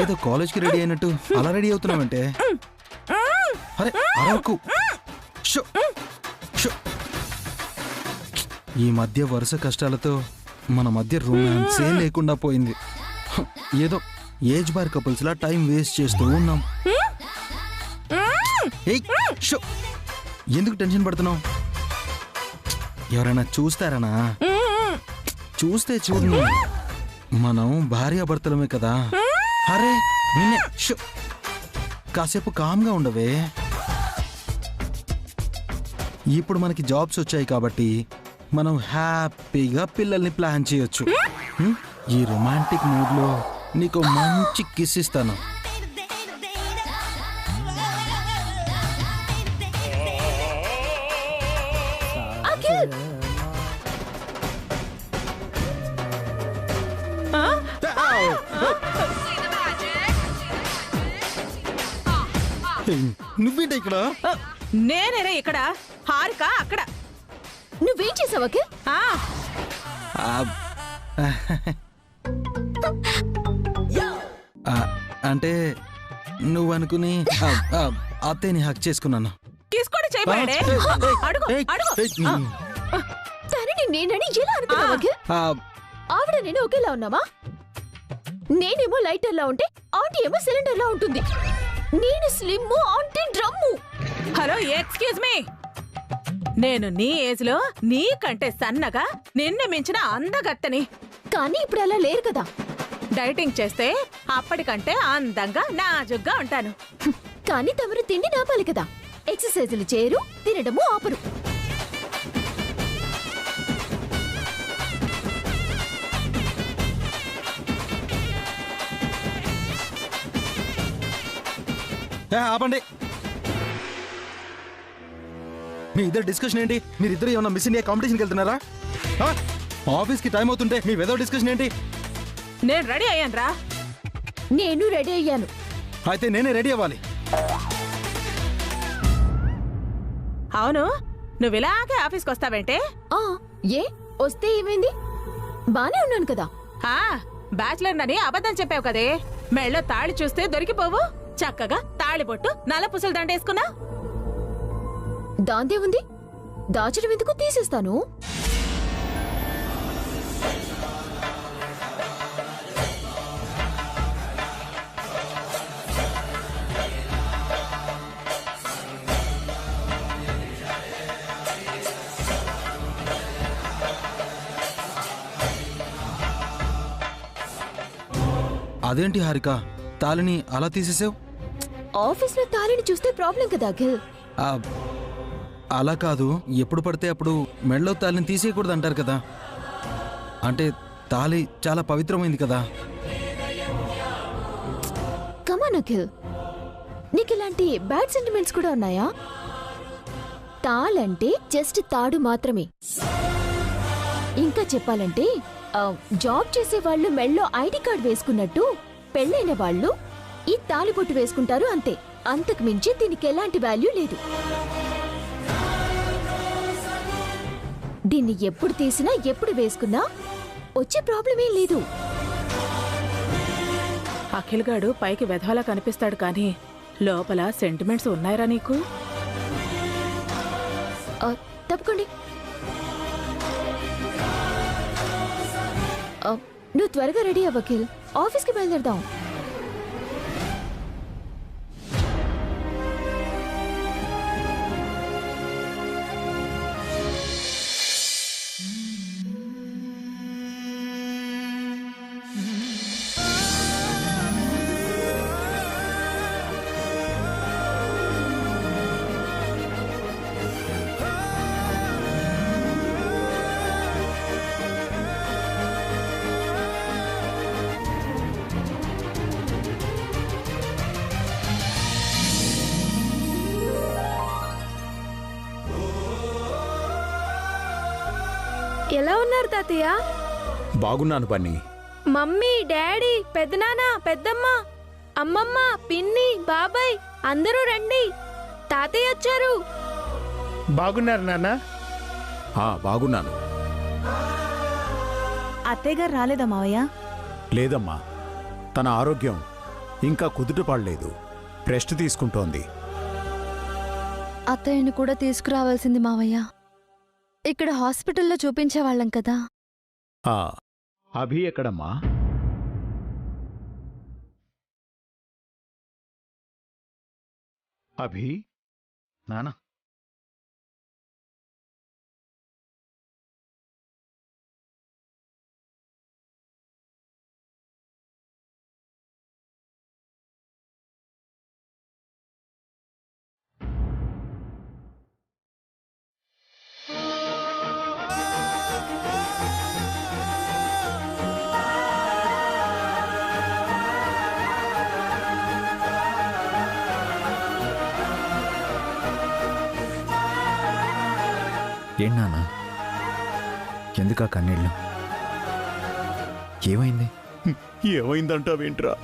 ఏదో కాలేజ్కి రెడీ అయినట్టు అలా రెడీ అవుతున్నావంటే? అరే అరకు ఈ మధ్య వరుస కష్టాలతో మన మధ్య రొమాన్సే లేకుండా పోయింది. ఏదో ఏజ్ బార్ కపుల్స్ లా టైం వేస్ట్ చేస్తూ ఉన్నాం. ఎందుకు టెన్షన్ పడుతున్నావు? ఎవరైనా చూస్తారనా? చూస్తే చూడు, మనం భార్యాభర్తలమే కదా. అరే నిన్నే కాసేపు కామ్గా ఉండవే. ఇప్పుడు మనకి జాబ్స్ వచ్చాయి కాబట్టి మనం హ్యాపీగా పిల్లల్ని ప్లాన్ చేయొచ్చు. ఈ రొమాంటిక్ మూడ్ లో నీకు మంచి కిస్ ఇస్తాను. నువ్వేంట ఇక్కడ? నేనేరా ఇక్కడ, హారిక అక్కడ. నువ్వేం చేసావు అఖిల్? అంటే నువ్వు అనుకుని అత్తయ్యని హక్ చేసుకున్నాను. తీసుకోండి చేయబడే. తనని నేనని ఎలా అనుకున్నావు అఖిల్? ఆవిడ నేను ఒకేలా ఉన్నామా? నేనేమో లైటర్ లా ఉంటే ఆంటీ ఏమో సిలిండర్ లా ఉంటుంది. నేను slim, aunty drum. Hello, excuse me. నేను నీ ఏజ్ లో నీకంటే సన్నగా నిన్ను మించిన అందగత్తని. కానీ ఇప్పుడు అలా లేరు కదా. డైటింగ్ చేస్తే అప్పటికంటే అందంగా నాజుగ్గా ఉంటాను. కానీ తమరు తిండి నాపాలి కదా. ఎక్సర్సైజులు చేయరు, తినడము ఆపరు. ఆపండి. మీ ఇద్దరు డిస్కషన్ ఏంటి? మీరిద్దరు ఏమన్నా మిస్ ఇండియా కాంపిటీషన్కి వెళ్తున్నారా? ఆఫీస్కి టైం అవుతుంటే మీ వెదర్ డిస్కషన్ ఏంటి? నేను రెడీ అయ్యాను రా. నేను రెడీ అయ్యాను. అయితే నేనే రెడీ అవ్వాలి. అవును, నువ్వు ఇలాగే ఆఫీస్కి వస్తావేంటే? ఏ వస్తే ఏమైంది? బానే ఉన్నాను కదా. బ్యాచులర్ నని అబద్ధం చెప్పావు కదే. మెళ్ళో తాళి చూస్తే దొరికిపోవు. చక్కగా తాళిబొట్టు, నల్ల పుసలు దండేసుకున్నా. దాందే ఉంది, దాచడం ఎందుకు, తీసేస్తాను. అదేంటి హారిక, తాళిని అలా తీసేసావు? ఆఫీస్ లో తాళిని చూస్తే ప్రాబ్లం కదా అఖిల్. అలా కాదు, ఎప్పుడు పడితే అప్పుడు మెడలో తాళిని తీసేయకూడదు అంటారు కదా. అంటే తాళి చాలా పవిత్రమైంది కదా. కమాన్ అఖిల్, నీకు ఇలాంటి బ్యాడ్ సెంటిమెంట్స్ కూడా ఉన్నాయా? తాళంటే జస్ట్ తాడు మాత్రమే. ఇంకా చెప్పాలంటే జాబ్ చేసే వాళ్ళు మెళ్ళో ఐడి కార్డ్ వేసుకున్నట్టు పెళ్ళైన వాళ్ళు ఈ తాళిబొట్టు వేసుకుంటారు, అంతే. అంతకు మించి దీనికి ఎలాంటి వాల్యూ లేదు. దీన్ని ఎప్పుడు తీసినా ఎప్పుడు వేసుకున్నా వచ్చే ప్రాబ్లమేం లేదు. అఖిల్ గాడు పైకి వెధవలా కనిపిస్తాడు, కానీ లోపల సెంటిమెంట్స్ ఉన్నాయరా నీకు? తప్పుకోండి. నువ్వు త్వరగా రెడీ అవ్వు అఖిల్, ఆఫీస్కి బయలుదేరదాం. ఎలా ఉన్నారు తాతయ్య? బాగున్నాను బన్నీ. మమ్మీ, డాడీ, పెద్దనాన్న, పెద్దమ్మ, అమ్మమ్మ, పిన్ని, బాబాయ్ అందరూ రండి. తాతయ్య వచ్చారు. బాగున్నారు నాన్న? బాగున్నాను. అత్తయ్య గారు రాలేదా మావయ్య? లేదమ్మా, తన ఆరోగ్యం ఇంకా కుదుటపడలేదు. రెస్ట్ తీసుకుంటోంది. అత్తయ్యను కూడా తీసుకురావాల్సింది మావయ్య. ఇక్కడ హాస్పిటల్లో చూపించేవాళ్ళం కదా. ఆ, అభి ఎక్కడమ్మా? అభి, నానా ఏం నాన్న, ఎందుకా కన్నీళ్ళు? ఏమైంది? ఏమైందంటావేంట్రా?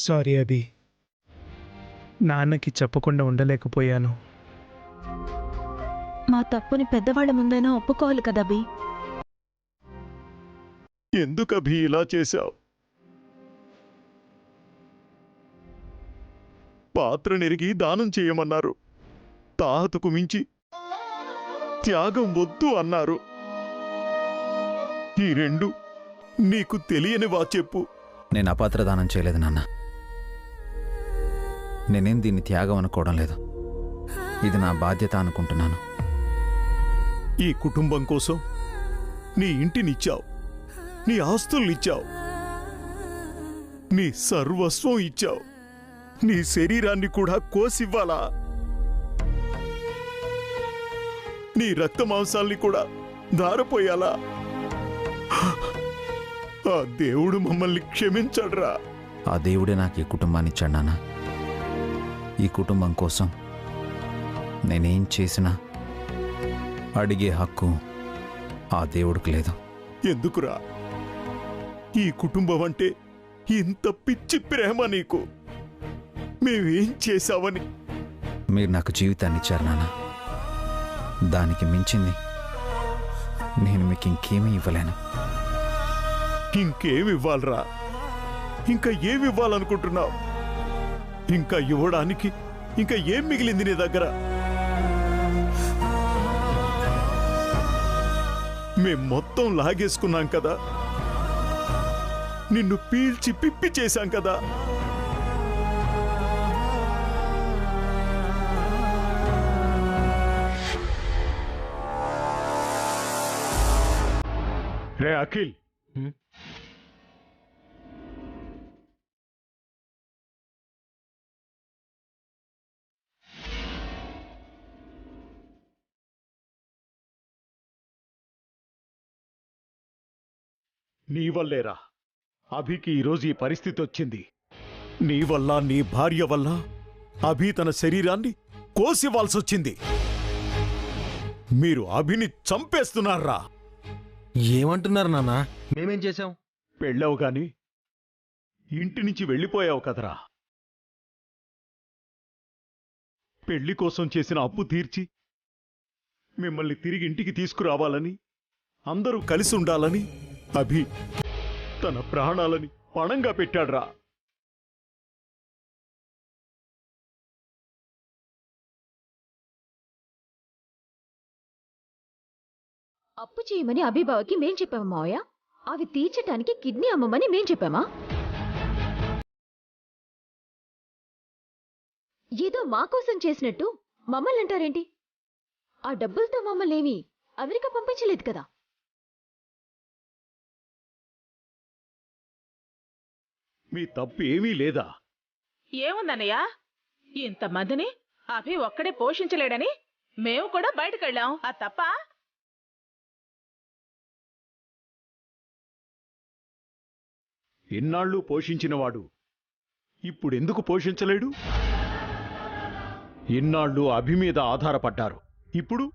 సారీ అభి, నాన్నకి చెప్పకుండా ఉండలేకపోయాను. మా తప్పుని పెద్దవాళ్ళ ముందైనా ఒప్పుకోవాలి కదా బి. ఎందుకు అభి ఇలా చేశావు? పాత్ర నెరిగి దానం చేయమన్నారు. తాహతుకు మించి త్యాగం వద్దు అన్నారు. ఈ రెండు నీకు తెలియనివా చెప్పు? నేను అపాత్ర దానం చేయలేదు నాన్న. నేనేం దీన్ని త్యాగం అనుకోవడం లేదు. ఇది నా బాధ్యత అనుకుంటున్నాను. ఈ కుటుంబం కోసం నీ ఇంటినిచ్చావు, నీ ఆస్తుల్నిచ్చావు, నీ సర్వస్వం ఇచ్చావు. నీ శరీరాన్ని కూడా కోసివ్వాలా? నీ రక్త మాంసాల్ని కూడా ధారపోయాలా? ఆ దేవుడు మమ్మల్ని క్షమించడ్రా. ఆ దేవుడే నాకు ఈ కుటుంబాన్ని ఇచ్చాడు నాన్న. ఈ కుటుంబం కోసం నేనేం చేసినా అడిగే హక్కు ఆ దేవుడికి లేదు. ఎందుకురా ఈ కుటుంబం అంటే ఇంత పిచ్చి ప్రేమ నీకు? మేమేం చేశావని? మీరు నాకు జీవితాన్ని ఇచ్చారు నాన్న. దానికి మించింది నేను మీకు ఇంకేమీ ఇవ్వలేను. ఇంకేమివ్వాలరా? ఇంకా ఏమివ్వాలనుకుంటున్నావు? ఇంకా ఇవ్వడానికి ఇంకా ఏం మిగిలింది నీ దగ్గర? మేం మొత్తం లాగేసుకున్నాం కదా, నిన్ను పీల్చి పిప్పి చేశాం కదా. రే అఖిల్, నీ వల్లేరా అభికి ఈరోజు ఈ పరిస్థితి వచ్చింది. నీ వల్ల, నీ భార్య వల్ల అభి తన శరీరాన్ని కోసివ్వాల్సొచ్చింది. మీరు అభిని చంపేస్తున్నారా? ఏమంటున్నారు నాన్న? మేమేం చేశాం? పెళ్ళావు గాని ఇంటి నుంచి వెళ్ళిపోయావు కదరా. పెళ్లి కోసం చేసిన అప్పు తీర్చి మిమ్మల్ని తిరిగి ఇంటికి తీసుకురావాలని, అందరూ కలిసి ఉండాలని అభి తన ప్రాణాలని పణంగా పెట్టాడ్రా. అప్పు చేయమని అభిబావకి మేం చెప్పామా మావయ్య? అవి తీర్చటానికి కిడ్నీ అమ్మమని మేం చెప్పామా? ఏదో మా కోసం చేసినట్టు మమ్మల్ని అంటారేంటి? ఆ డబ్బులతో మమ్మల్ని ఏమి అమెరికా పంపించలేదు కదా. మీ తప్పు ఏమీ లేదా? ఏముందన్నయ్య, ఇంతమందిని అభి ఒక్కడే పోషించలేడని మేము కూడా బయటకెళ్ళాం. ఆ తప్ప ఇన్నాళ్ళు పోషించినవాడు ఇప్పుడెందుకు పోషించలేడు? ఇన్నాళ్ళు అభి మీద ఆధారపడ్డారు. ఇప్పుడు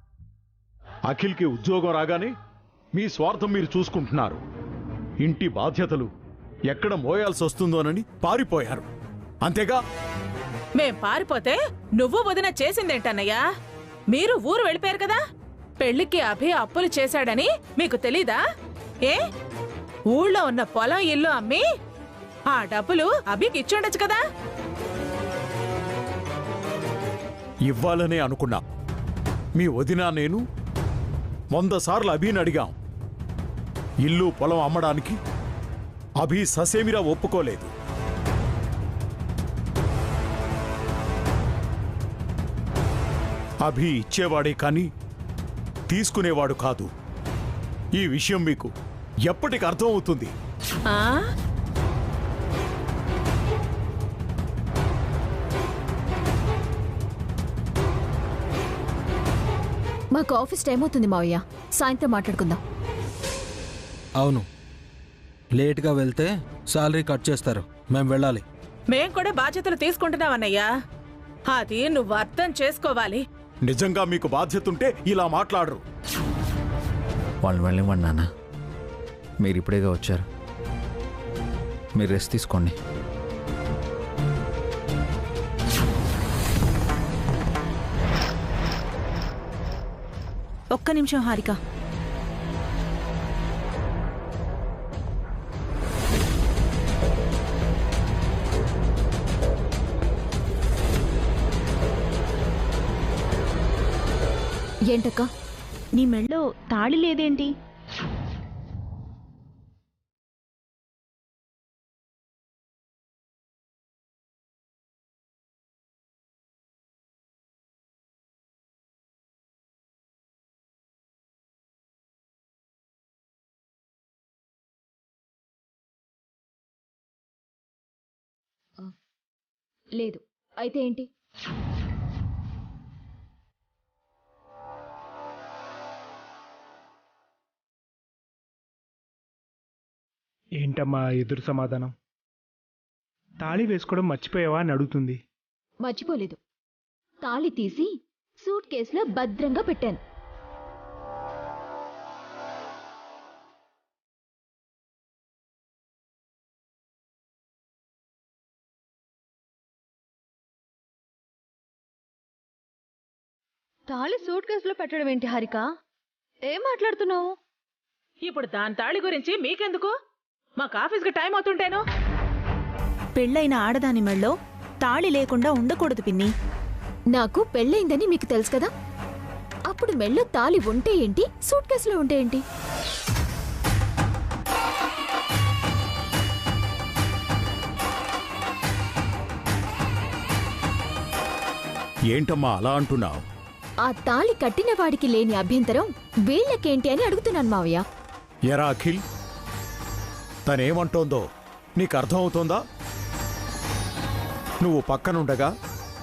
అఖిల్కి ఉద్యోగం రాగానే మీ స్వార్థం మీరు చూసుకుంటున్నారు. ఇంటి బాధ్యతలు ఎక్కడ మోయాల్సి వస్తుందోనని పారిపోయారు, అంతేగా? మేం పారిపోతే నువ్వు వదిన చేసిందేంటన్నయ్యా? మీరు ఊరు వెళ్ళిపోయారు కదా. పెళ్లికి అభి అప్పులు చేశాడని మీకు తెలీదా? ఏ ఊళ్ళో ఉన్న పొలం ఇల్లు అమ్మి ఆ డబ్బులు అభికి ఇచ్చుండొచ్చు కదా. ఇవ్వాలనే అనుకున్నా. మీ వదిన నేను 100 సార్లు అభిని అడిగాం. ఇల్లు పొలం అమ్మడానికి అభి ససేమిరా ఒప్పుకోలేదు. అభి ఇచ్చేవాడే కానీ తీసుకునేవాడు కాదు. ఈ విషయం మీకు ఎప్పటికి అర్థం అవుతుంది? ఆ మాకు ఆఫీస్ టైం అవుతుంది మావయ్య, సాయంత్రం మాట్లాడుకుందాం. అవును, లేట్గా వెళ్తే శాలరీ కట్ చేస్తారు. మేము వెళ్ళాలి. మేం కూడా బాధ్యతలు తీసుకుంటున్నామన్నయ్యా. అది నువ్వు అర్థం చేసుకోవాలి. నిజంగా మీకు బాధ్యత ఉంటే ఇలా మాట్లాడరు. వాళ్ళు వెళ్ళివ్వండి నాన్న. మీరు ఇప్పుడేగా వచ్చారు, మీరు రెస్ట్ తీసుకోండి. ఒక్క నిమిషం హారిక. ఏంటక్క? నీ మెళ్ళో తాళి లేదేంటి? లేదు. అయితే ఏంటి? ఏంటమ్మా ఎదురు సమాధానం? తాళి వేసుకోవడం మర్చిపోయావా అని అడుగుతుంది. మర్చిపోలేదు. తాళి తీసి సూట్ కేసులో భద్రంగా పెట్టాను. తాళి సూట్ కేసులో పెట్టడం ఏంటి హారిక? ఏం మాట్లాడుతున్నావు? ఇప్పుడు దాని తాళి గురించి మీకెందుకు? మాకు ఆఫీస్కి టైం అవుతుంటేను. పెళ్ళైన ఆడదాని మెళ్ళో తాళి లేకుండా ఉండకూడదు పిన్ని. నాకు పెళ్ళైందని మీకు తెలుసు కదా. అప్పుడు మెళ్ళో తాళి ఉంటే ఏంటి, సూట్ కేసులో ఉంటే ఏంటి? ఏంటమ్మా అలా అంటున్నావు? ఆ తాళి కట్టిన వాడికి లేని అభ్యంతరం వీళ్ళకేంటి అని అడుగుతున్నాను మావయ్య. ఎరా అఖిల్, తనేమంటోందో నీకు అర్థమవుతోందా? నువ్వు పక్కనుండగా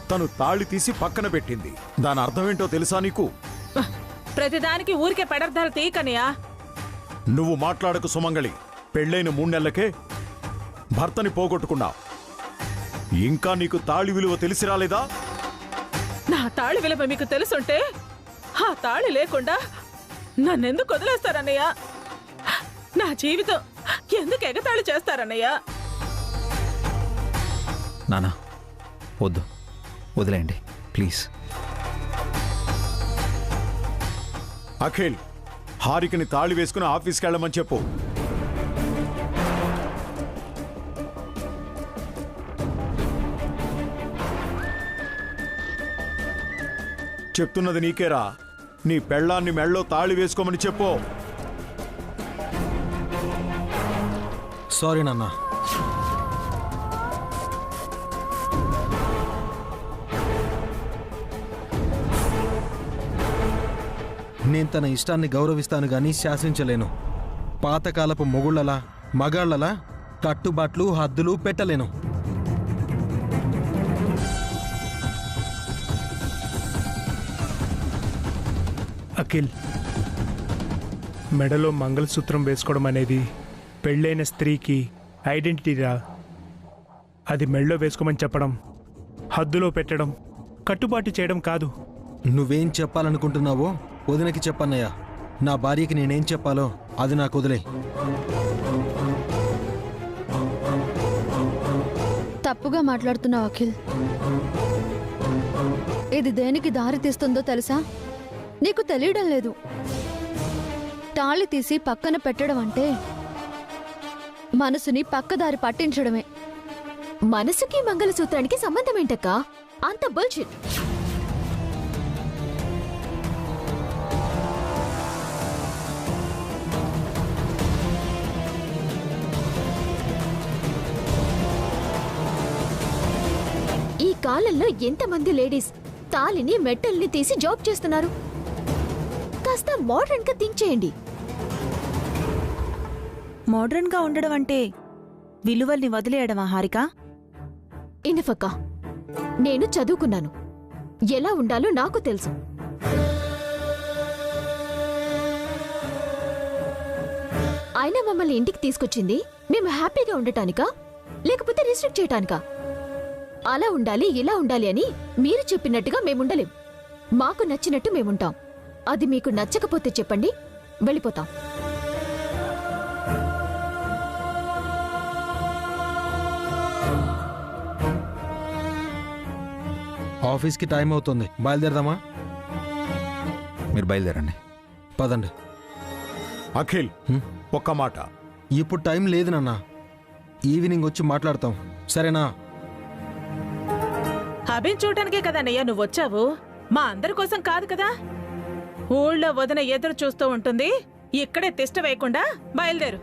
తను తాళి తీసి పక్కన పెట్టింది. దాని అర్థమేంటో తెలుసా నీకు? ప్రతిదానికి ఊరికే పెడర్థాలు తీయకనియా. నువ్వు మాట్లాడకు సుమంగళి. పెళ్ళైన 3 నెలలకే భర్తని పోగొట్టుకున్నావు. ఇంకా నీకు తాళి విలువ తెలిసి రాలేదా? నా తాళి విలువ మీకు తెలుసుంటే ఆ తాళి లేకుండా నన్నెందుకు వదిలేస్తారన్నయ్య? నా జీవితం ఎందుకు ఎగతాళి చేస్తారన్నయ్య? నానా వద్దు, వదిలేయండి ప్లీజ్. అఖిల్, హారికని తాళి వేసుకుని ఆఫీస్కి వెళ్ళమని చెప్పు. చెప్తున్నది నీకేరా. నీ పెళ్ళాన్ని మెళ్ళో తాళి వేసుకోమని చెప్పు. సారీ నాన్న. నేను తన ఇష్టాన్ని గౌరవిస్తాను గాని శాసించలేను. పాతకాలపు మొగుళ్ళలా మగాళ్లలా కట్టుబాట్లు హద్దులు పెట్టలేను. అఖిల్, మెడలో మంగళసూత్రం వేసుకోవడం అనేది పెళ్ళైన స్త్రీకి ఐడెంటిటీరా. అది మెడలో వేసుకోమని చెప్పడం, హద్దులో పెట్టడం, కట్టుబాటు చేయడం కాదు. నువ్వేం చెప్పాలనుకుంటున్నావో వదినకి చెప్పన్నయ్యా. నా భార్యకి నేనేం చెప్పాలో అది నాకు వదిలే. తప్పుగా మాట్లాడుతున్నావు అఖిల్. ఇది దేనికి దారి తీస్తుందో తెలుసా? నీకు తెలియడం లేదు. తాళి తీసి పక్కన పెట్టడం అంటే మనసుని పక్కదారి పట్టించడమే. మనసుకి మంగళసూత్రానికి సంబంధం ఏంటక్కా? అంత బుల్షిట్. ఈ కాలంలో ఎంతమంది లేడీస్ తాలిని మెట్టల్ని తీసి జాబ్ చేస్తున్నారు? కాస్త మోడర్న్ గా థింక్ చేయండి. మోడ్రన్ గా ఉండడం అంటే విలువల్ని వదిలేయడమా హారిక? ఇనఫక్క, నేను చదువుకున్నాను. ఎలా ఉండాలో నాకు తెలుసు. అయినా మమ్మల్ని ఇంటికి తీసుకొచ్చింది మేము హ్యాపీగా ఉండటానికా లేకపోతే రిస్ట్రిక్ట్ చేయటానికా? అలా ఉండాలి ఇలా ఉండాలి అని మీరు చెప్పినట్టుగా మేముండలేం. మాకు నచ్చినట్టు మేముంటాం. అది మీకు నచ్చకపోతే చెప్పండి, వెళ్ళిపోతాం. ఆఫీస్కి టైం అవుతుంది, బయలుదేరదామా? మీరు బయలుదేరండి. పదండి. అఖిల్, ఒక్క మాట. ఇప్పుడు టైం లేదు నాన్న. ఈవినింగ్ వచ్చి మాట్లాడతాం, సరేనా? అభిని చూడటానికే కదన్నయ్యా నువ్వొచ్చావు, మా అందరి కోసం కాదు కదా. ఊళ్ళో వదిన ఎదురు చూస్తూ ఉంటుంది, ఇక్కడే తిష్ట వేయకుండా బయలుదేరు.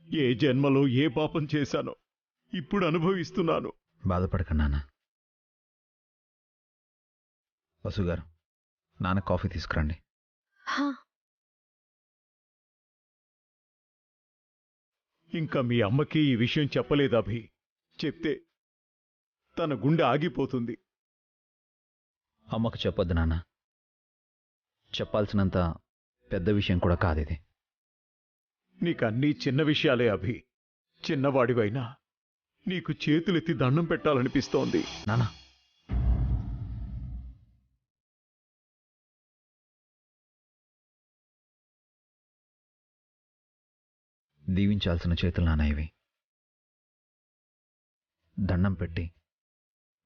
ఏ జన్మలో ఏ పాపం చేశానో ఇప్పుడు అనుభవిస్తున్నాను. బాధపడకండి నాన్న. వసుగారు, నాన్న కాఫీ తీసుకురండి. ఇంకా మీ అమ్మకి ఈ విషయం చెప్పలేదు అభి. చెప్తే తన గుండె ఆగిపోతుంది. అమ్మకు చెప్పొద్దు నాన్న. చెప్పాల్సినంత పెద్ద విషయం కూడా కాదిది. నీకన్నీ చిన్న విషయాలే అభి. చిన్నవాడివైనా నీకు చేతులెత్తి దండం పెట్టాలనిపిస్తోంది. నాన్న, దీవించాల్సిన చేతులు నాన్న ఇవి. దండం పెట్టి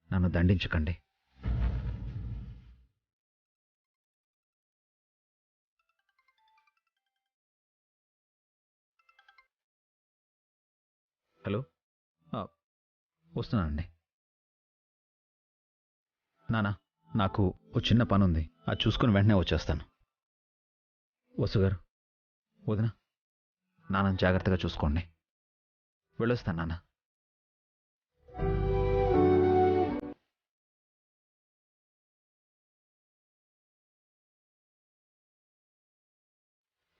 నన్ను దండించకండి. హలో, వస్తున్నానండి. నానా, నాకు ఓ చిన్న పని ఉంది, అది చూసుకుని వెంటనే వచ్చేస్తాను. వసుగారు, వదిన, నాన్నని జాగ్రత్తగా చూసుకోండి. వెళ్ళొస్తాను నాన్న.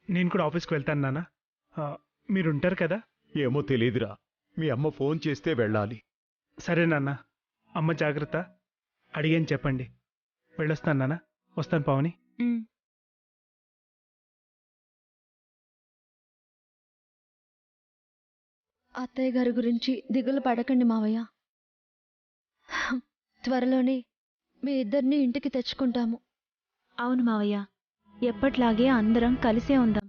నేను కూడా ఆఫీస్కి వెళ్తాను నాన్న. మీరుంటారు కదా? ఏమో తెలియదురా. మీ అమ్మ ఫోన్ చేస్తే వెళ్ళాలి. సరే నాన్న, అమ్మ జాగ్రత్త. అడిగేని చెప్పండి. వెళ్ళొస్తాను నాన్న. వస్తాను పావని. ఉమ్. అత్తయ్య గారి గురించి దిగులు పడకండి మావయ్య. త్వరలోనే మీ ఇద్దరిని ఇంటికి తెచ్చుకుంటాము. అవును మావయ్య, ఎప్పట్లాగే అందరం కలిసే ఉందాం.